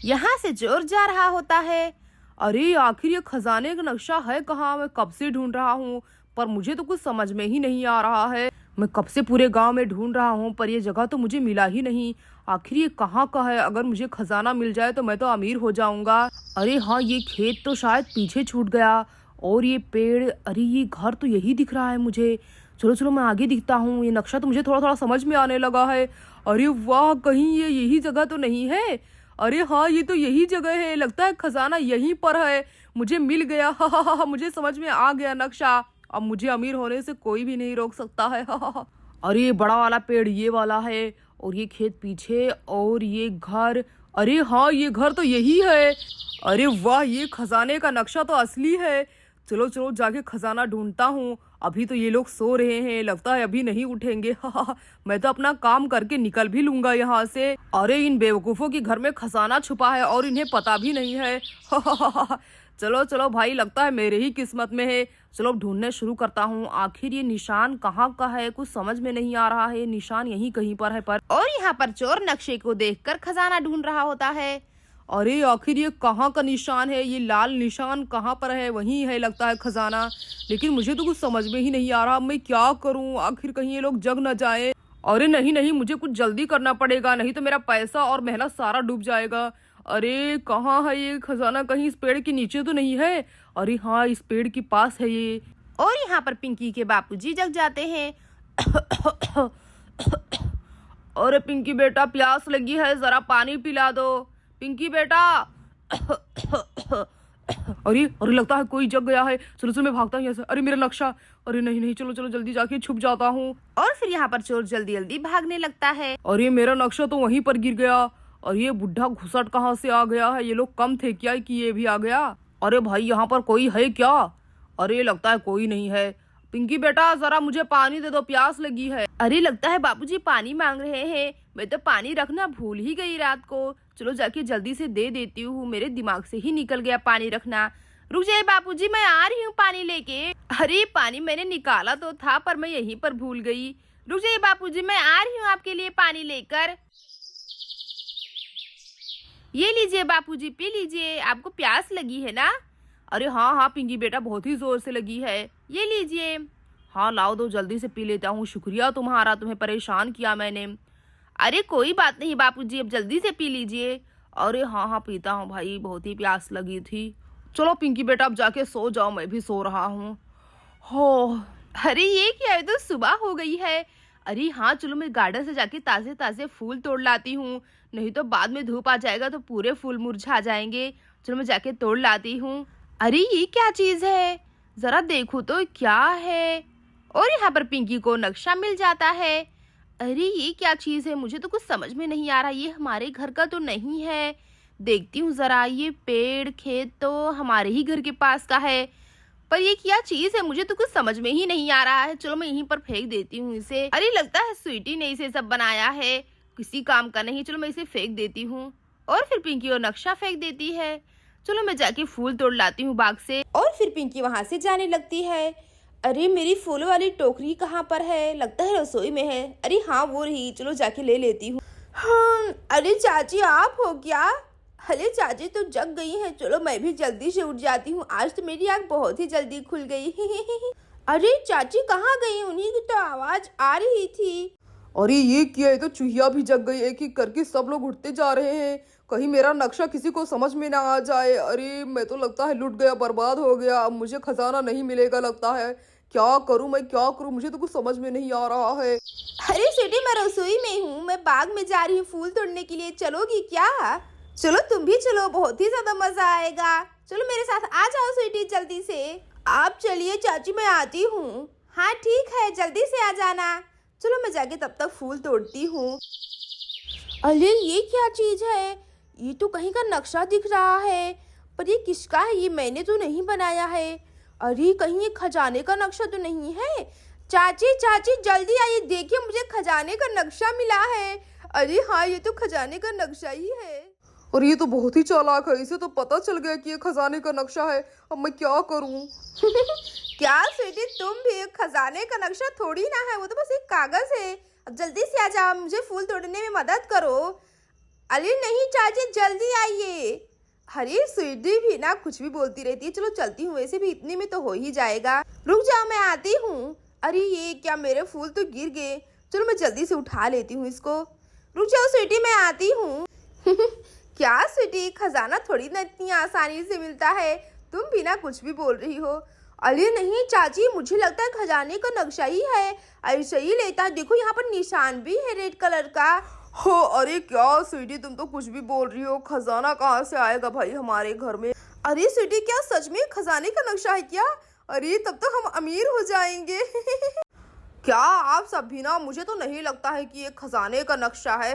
यहाँ से चोर जा रहा होता है। अरे आखिर ये खजाने का नक्शा है कहाँ? मैं कब से ढूंढ रहा हूँ पर मुझे तो कुछ समझ में ही नहीं आ रहा है। मैं कब से पूरे गांव में ढूंढ रहा हूँ पर ये जगह तो मुझे मिला ही नहीं। आखिर ये कहाँ का है? अगर मुझे खजाना मिल जाए तो मैं तो अमीर हो जाऊंगा। अरे हाँ, ये खेत तो शायद पीछे छूट गया और ये पेड़, अरे ये घर तो यही दिख रहा है मुझे। चलो चलो मैं आगे दिखता हूँ। ये नक्शा तो मुझे थोड़ा थोड़ा समझ में आने लगा है। अरे वाह, कहीं ये यही जगह तो नहीं है? अरे हाँ, ये तो यही जगह है। लगता है खजाना यहीं पर है। मुझे मिल गया। हा, मुझे समझ में आ गया नक्शा। अब मुझे अमीर होने से कोई भी नहीं रोक सकता है। हा। अरे ये बड़ा वाला पेड़ ये वाला है और ये खेत पीछे और ये घर। अरे हाँ, ये घर तो यही है। अरे वाह, ये खजाने का नक्शा तो असली है। चलो चलो जाके खजाना ढूंढता हूँ। अभी तो ये लोग सो रहे हैं, लगता है अभी नहीं उठेंगे। मैं तो अपना काम करके निकल भी लूंगा यहाँ से। अरे इन बेवकूफों के घर में खजाना छुपा है और इन्हें पता भी नहीं है। चलो चलो भाई, लगता है मेरे ही किस्मत में है। चलो ढूंढने शुरू करता हूँ। आखिर ये निशान कहाँ का है? कुछ समझ में नहीं आ रहा है। निशान यहीं कहीं पर है पर। और यहाँ पर चोर नक्शे को देखकर खजाना ढूंढ रहा होता है। अरे आखिर ये कहाँ का निशान है? ये लाल निशान कहाँ पर है? वहीं है लगता है खजाना। लेकिन मुझे तो कुछ समझ में ही नहीं आ रहा। मैं क्या करूँ? आखिर कहीं ये लोग जग न जाए। अरे नहीं नहीं, मुझे कुछ जल्दी करना पड़ेगा, नहीं तो मेरा पैसा और मेहनत सारा डूब जाएगा। अरे कहाँ है ये खजाना? कहीं इस पेड़ के नीचे तो नहीं है? अरे हाँ, इस पेड़ के पास है ये। और यहाँ पर पिंकी के बापूजी जग जाते हैं। अरे पिंकी बेटा, प्यास लगी है, जरा पानी पिला दो। पिंकी बेटा। अरे अरे, लगता है कोई जग गया है। चलो चलो मैं भागता हूँ यहाँ से। अरे मेरा नक्शा। अरे नहीं नहीं, चलो चलो जल्दी जाके छुप जाता हूँ। और फिर यहाँ पर चोर जल्दी जल्दी भागने लगता है। अरे मेरा नक्शा तो वहीं पर गिर गया। और ये बुढ़ा घुसट कहाँ से आ गया है? ये लोग कम थे क्या कि ये भी आ गया? अरे भाई, यहाँ पर कोई है क्या? अरे लगता है कोई नहीं है। पिंकी बेटा, जरा मुझे पानी दे दो, प्यास लगी है। अरे लगता है बाबूजी पानी मांग रहे हैं। मैं तो पानी रखना भूल ही गई रात को। चलो जाके जल्दी से दे देती हूँ, मेरे दिमाग से ही निकल गया पानी रखना। रुक जाइए बापूजी, मैं आ रही हूँ पानी लेके। अरे पानी मैंने निकाला तो था पर मैं यहीं पर भूल गई। रुक जाइए बापूजी, मैं आ रही हूँ आपके लिए पानी लेकर। ये लीजिए बापूजी, पी लीजिए, आपको प्यास लगी है ना? अरे हाँ हाँ पिंकी बेटा, बहुत ही जोर से लगी है। ये लीजिए। हाँ लाओ दो, जल्दी से पी लेता हूँ। शुक्रिया तुम्हारा, तुम्हें परेशान किया मैंने। अरे कोई बात नहीं बापूजी, अब जल्दी से पी लीजिए। अरे हाँ हाँ पीता हूँ भाई, बहुत ही प्यास लगी थी। चलो पिंकी बेटा, अब जाके सो जाओ, मैं भी सो रहा हूँ। हो, अरे ये क्या है, तो सुबह हो गई है। अरे हाँ, चलो मैं गार्डन से जाके ताजे ताजे फूल तोड़ लाती हूँ, नहीं तो बाद में धूप आ जाएगा तो पूरे फूल मुरझा जाएंगे। चलो मैं जाके तोड़ लाती हूँ। अरे ये क्या चीज है? जरा देखो तो क्या है। और यहाँ पर पिंकी को नक्शा मिल जाता है। अरे ये क्या चीज है? मुझे तो कुछ समझ में नहीं आ रहा। ये हमारे घर का तो नहीं है। देखती हूँ जरा। ये पेड़ खेत तो हमारे ही घर के पास का है, पर ये क्या चीज है? मुझे तो कुछ समझ में ही नहीं आ रहा है। चलो मैं यहीं पर फेंक देती हूँ इसे। अरे लगता है स्वीटी ने इसे सब बनाया है, किसी काम का नहीं। चलो मैं इसे फेंक देती हूँ। और फिर पिंकी और नक्शा फेंक देती है। चलो मैं जाके फूल तोड़ लाती हूँ बाग से। और फिर पिंकी वहां से जाने लगती है। अरे मेरी फूलों वाली टोकरी कहाँ पर है? लगता है रसोई में है। अरे हाँ वो रही, चलो जाके ले लेती हूँ। हाँ, अरे चाची आप हो क्या? अरे चाची तो जग गई हैं। चलो मैं भी जल्दी से उठ जाती हूँ, आज तो मेरी आँख बहुत ही जल्दी खुल गई। अरे चाची कहाँ गई? उन्हीं की तो आवाज आ रही थी। अरे ये क्या है? तो चूहिया भी जग गई, एक एक करके सब लोग उठते जा रहे हैं। कहीं मेरा नक्शा किसी को समझ में ना आ जाए। अरे मैं तो लगता है लुट गया, बर्बाद हो गया। अब मुझे खजाना नहीं मिलेगा लगता है। क्या करूं मैं, क्या करूं? मुझे तो कुछ समझ में नहीं आ रहा है। अरे स्वीटी, मैं रसोई में हूँ, मैं बाग में जा रही हूँ फूल तोड़ने के लिए, चलोगी क्या? चलो तुम भी चलो, बहुत ही ज्यादा मजा आएगा। चलो मेरे साथ आ जाओ स्वीटी, जल्दी से। आप चलिए चाची, मैं आती हूँ। हाँ ठीक है, जल्दी से आ जाना। चलो मैं जाके तब तक फूल तोड़ती हूँ। अरे ये क्या चीज है? ये तो कहीं का नक्शा दिख रहा है, पर ये किसका है? ये मैंने तो नहीं बनाया है। अरे कहीं ये खजाने का नक्शा तो नहीं है? चाची चाची जल्दी आइए, देखिए मुझे खजाने का नक्शा मिला है। अरे हाँ, ये तो खजाने का नक्शा ही है। और ये तो बहुत ही चालाक है, इसे तो पता चल गया कि ये खजाने का नक्शा है। अब मैं क्या करूं? क्या स्वीटी, तुम भी? खजाने का नक्शा थोड़ी ना है, वो तो बस एक कागज है। अब जल्दी से आ जाओ, मुझे फूल तोड़ने में मदद करो। अरे नहीं चाची, जल्दी आइए। अरे स्वीटी भी ना कुछ भी बोलती रहती है। चलो चलती हूँ, वैसे भी इतने में तो हो ही जाएगा। रुक जाओ, मैं आती हूँ। अरे ये क्या, मेरे फूल तो गिर गए। चलो मैं जल्दी से उठा लेती हूँ इसको। रुक जाओ स्वीटी, मैं आती हूँ। क्या स्वीटी, खजाना थोड़ी ना इतनी आसानी से मिलता है। तुम भी ना कुछ भी बोल रही हो। अरे नहीं चाची, मुझे लगता है खजाने का नक्शा ही है, ऐसे ही लेता है। देखो यहाँ पर निशान भी है रेड कलर का। हो, अरे क्या स्वीटी, तुम तो कुछ भी बोल रही हो। खजाना कहाँ से आएगा भाई हमारे घर में। अरे स्वीटी, क्या सच में खजाने का नक्शा है क्या? अरे तब तो हम अमीर हो जाएंगे। क्या आप सब भी ना, मुझे तो नहीं लगता है कि ये खजाने का नक्शा है।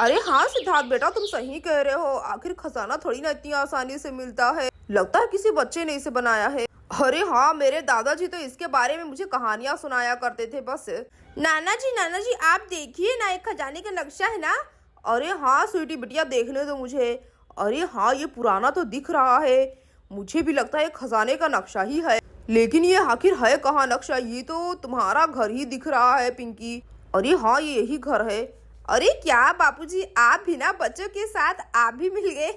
अरे हाँ सिद्धार्थ बेटा, तुम सही कह रहे हो। आखिर खजाना थोड़ी ना इतनी आसानी से मिलता है। लगता है किसी बच्चे ने इसे बनाया है। अरे हाँ, मेरे दादाजी तो इसके बारे में मुझे कहानियां सुनाया करते थे बस। नाना जी आप देखिए ना, एक खजाने का नक्शा है ना। अरे हाँ स्वीटी बिटिया, देखने दो मुझे। अरे हाँ, ये पुराना तो दिख रहा है। मुझे भी लगता है खजाने का नक्शा ही है, लेकिन ये आखिर है कहाँ नक्शा? ये तो तुम्हारा घर ही दिख रहा है पिंकी। अरे हाँ, ये यही घर है। अरे क्या बापूजी, आप भी ना बच्चों के साथ आप भी मिल गए।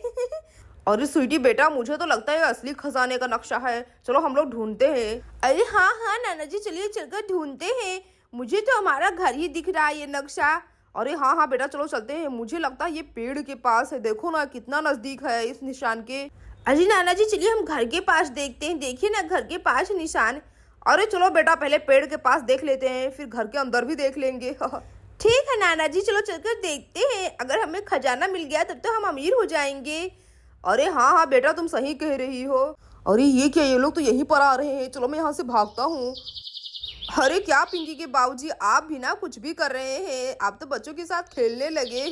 अरे स्वीटी बेटा, मुझे तो लगता है असली खजाने का नक्शा है। चलो हम लोग ढूंढते हैं। अरे हाँ हाँ नाना जी, चलिए चलकर ढूंढते हैं। मुझे तो हमारा घर ही दिख रहा है ये नक्शा। अरे हाँ हाँ बेटा, चलो चलते हैं। मुझे लगता है ये पेड़ के पास है। देखो ना कितना नजदीक है इस निशान के। अरे नाना जी, चलिए हम घर के पास देखते हैं। देखिए ना, घर के पास निशान। अरे चलो बेटा, पहले पेड़ के पास देख लेते हैं, फिर घर के अंदर भी देख लेंगे। ठीक है नाना जी, चलो चलकर देखते हैं। अगर हमें खजाना मिल गया तब तो हम अमीर हो जाएंगे। अरे हाँ हाँ बेटा, तुम सही कह रही हो। अरे ये क्या, ये लोग तो यहीं पर आ रहे हैं। चलो मैं यहाँ से भागता हूँ। अरे क्या पिंकी के बाबूजी, आप भी ना कुछ भी कर रहे हैं। आप तो बच्चों के साथ खेलने लगे।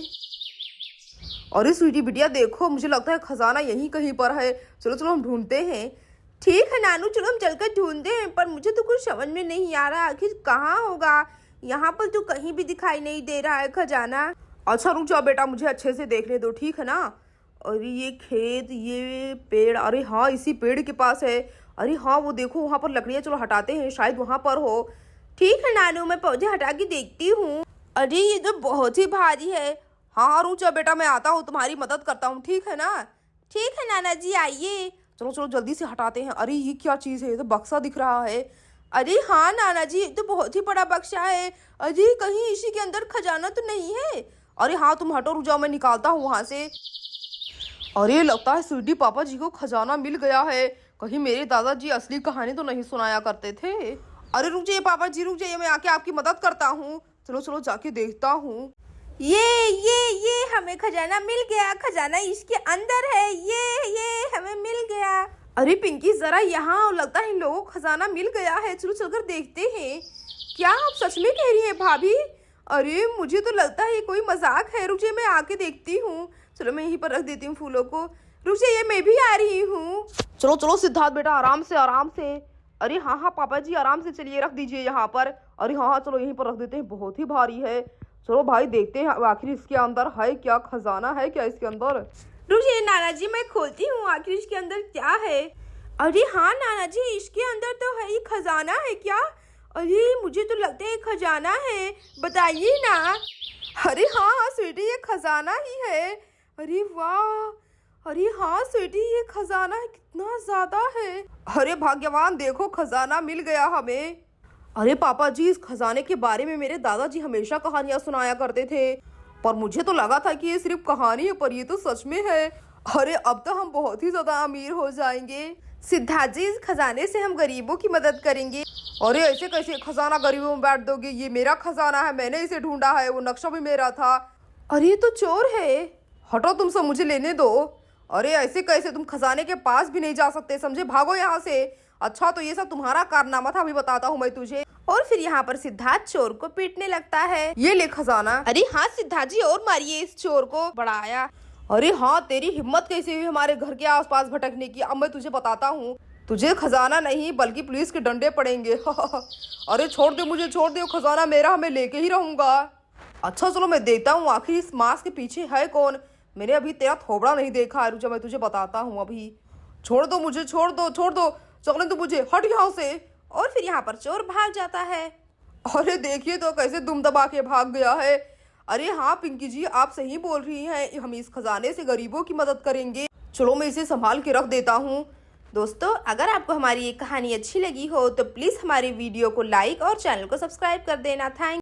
अरे स्वीटी बिटिया देखो, मुझे लगता है खजाना यहीं कहीं पर है। चलो चलो हम ढूंढते हैं। ठीक है नानू, चलो हम चलकर ढूंढते हैं। पर मुझे तो कुछ समझ में नहीं आ रहा, आखिर कहाँ होगा। यहाँ पर तो कहीं भी दिखाई नहीं दे रहा है खजाना। अच्छा रुक जाओ बेटा, मुझे अच्छे से देखने दो, ठीक है ना। अरे ये खेत, ये पेड़, अरे हाँ इसी पेड़ के पास है। अरे हाँ वो देखो वहाँ पर लकड़ियाँ, चलो हटाते हैं, शायद वहाँ पर हो। ठीक है नानू, मैं पौधे हटा के देखती हूँ। अरे ये तो बहुत ही भारी है। हाँ हाँ रुक जाओ बेटा, मैं आता हूँ, तुम्हारी मदद करता हूँ, ठीक है ना। ठीक है नाना जी, आइए। चलो चलो जल्दी से हटाते हैं। अरे ये क्या चीज़ है, ये तो बक्सा दिख रहा है। अरे हाँ नाना जी, ये तो बहुत ही बड़ा बक्सा है। अरे कहीं इसी के अंदर खजाना तो नहीं है। अरे हाँ तुम हटो, रुक जाओ, मैं निकालता हूँ वहाँ से। अरे लगता है स्वीटी पापा जी को खजाना मिल गया है। कहीं मेरे दादाजी असली कहानी तो नहीं सुनाया करते थे। अरे रुक जाइए पापा जी, रुक जाइए, मैं आके आपकी मदद करता हूँ। चलो चलो जाके देखता हूँ। ये हमें खजाना मिल गया। खजाना इसके अंदर है। ये हमें मिल गया। अरे पिंकी जरा यहाँ, लगता है इन लोगों को खजाना मिल गया है। चलो चलकर देखते हैं। क्या आप सच में कह रही हैं भाभी? अरे मुझे तो लगता है ये कोई मजाक है। रुक जाइए, मैं आके देखती हूँ। चलो मैं यहीं पर रख देती हूँ फूलों को। रुक जाइए, मैं भी आ रही हूँ। चलो चलो सिद्धार्थ बेटा, आराम से आराम से। अरे हाँ हाँ पापा जी, आराम से चलिए, रख दीजिए यहाँ पर। अरे हाँ हाँ चलो यहीं पर रख देते हैं, बहुत ही भारी है। चलो भाई देखते हैं आखिर इसके अंदर है क्या, खजाना है क्या इसके अंदर। रुक जाइए नाना जी, मैं खोलती हूँ आखिर इसके अंदर क्या है। अरे हाँ नाना जी, इसके अंदर तो है, ये खजाना है क्या? अरे मुझे तो लगता है खजाना है, बताइए ना। अरे हाँ हाँ स्वीटी, ये खजाना ही है। अरे वाह, अरे हाँ स्वीटी, ये खजाना है, कितना ज्यादा है। अरे भाग्यवान, देखो खजाना मिल गया हमें। अरे पापा जी, इस खजाने के बारे में मेरे दादाजी हमेशा कहानियां सुनाया करते थे, पर मुझे तो लगा था कि ये सिर्फ कहानी है, पर ये तो सच में है। अरे अब तो हम बहुत ही ज्यादा अमीर हो जाएंगे। सिद्धार्थ जी, इस खजाने से हम गरीबों की मदद करेंगे। अरे ऐसे कैसे खजाना गरीबों में बांट दोगे? ये मेरा खजाना है, मैंने इसे ढूंढा है, वो नक्शा भी मेरा था। अरे ये तो चोर है। हटो तुम सब, मुझे लेने दो। अरे ऐसे कैसे, तुम खजाने के पास भी नहीं जा सकते, समझे? भागो यहाँ से। अच्छा तो ये सब तुम्हारा कारनामा था, अभी बताता हूँ मैं तुझे। और फिर यहाँ पर सिद्धार्थ चोर को पीटने लगता है। ये ले खजाना। अरे हाँ सिद्धार्थ जी, और मारिए इस चोर को, बढ़ाया। अरे हाँ, तेरी हिम्मत कैसे हुई हमारे घर के आसपास भटकने की? अब मैं तुझे बताता हूँ। तुझे खजाना नहीं बल्कि पुलिस के डंडे पड़ेंगे। अरे छोड़ दे मुझे, छोड़ दे, खजाना मेरा, मैं लेके ही रहूंगा। अच्छा चलो मैं देखता हूँ आखिर इस मास्क के पीछे है कौन। मैंने अभी तेरा थोबड़ा नहीं देखा है, रुक जा मैं तुझे बताता हूँ अभी। छोड़ दो मुझे, छोड़ दो, छोड़ दो, चकने तो मुझे, हट यहाँ से। और फिर यहाँ पर चोर भाग जाता है। अरे देखिए तो कैसे दुम दबा के भाग गया है। अरे हाँ पिंकी जी, आप सही बोल रही हैं, हम इस खजाने से गरीबों की मदद करेंगे। चलो मैं इसे संभाल के रख देता हूँ। दोस्तों, अगर आपको हमारी ये कहानी अच्छी लगी हो तो प्लीज़ हमारे वीडियो को लाइक और चैनल को सब्सक्राइब कर देना। थैंक